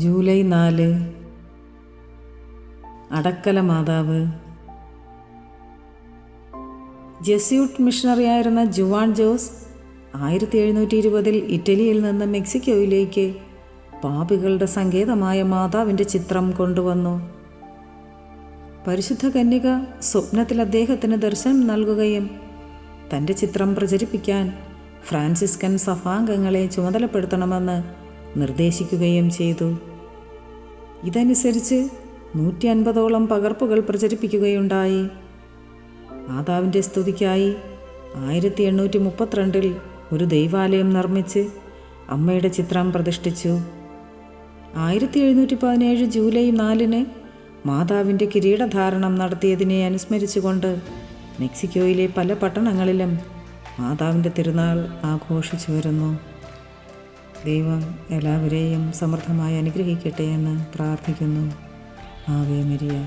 July 4 അടക്കല മാതാവ്. Jesuit മിഷണറിയായിരുന്ന Juan Jose 1720 ഇറ്റലിയിൽ നിന്ന് മെക്സിക്കോയിലേക്ക് പാപികളുടെ സങ്കേതമായ മാതാവിൻ്റെ ചിത്രം കൊണ്ടുവന്നു. പരിശുദ്ധ കന്യക സ്വപ്നത്തിൽ അദ്ദേഹത്തിന് ദർശനം നൽകുകയും തൻ്റെ ചിത്രം പ്രചരിപ്പിക്കാൻ ഫ്രാൻസിസ്കൻ സഭാംഗങ്ങളെ ചുമതലപ്പെടുത്തണമെന്ന് നിർദ്ദേശിക്കുകയും ചെയ്തു. ഇതനുസരിച്ച് 150ഓളം പകർപ്പുകൾ പ്രചരിപ്പിക്കുകയുണ്ടായി. മാതാവിൻ്റെ സ്തുതിക്കായി 1832 ഒരു ദൈവാലയം നിർമ്മിച്ച് അമ്മയുടെ ചിത്രം പ്രതിഷ്ഠിച്ചു. 1717 ജൂലൈ 4 മാതാവിൻ്റെ കിരീടധാരണം നടത്തിയതിനെ അനുസ്മരിച്ചുകൊണ്ട് മെക്സിക്കോയിലെ പല പട്ടണങ്ങളിലും മാതാവിൻ്റെ തിരുനാൾ ആഘോഷിച്ചു വരുന്നു. ദൈവം എല്ലാവരെയും സമൃദ്ധമായി അനുഗ്രഹിക്കട്ടെ എന്ന് പ്രാർത്ഥിക്കുന്നു. Ave Maria.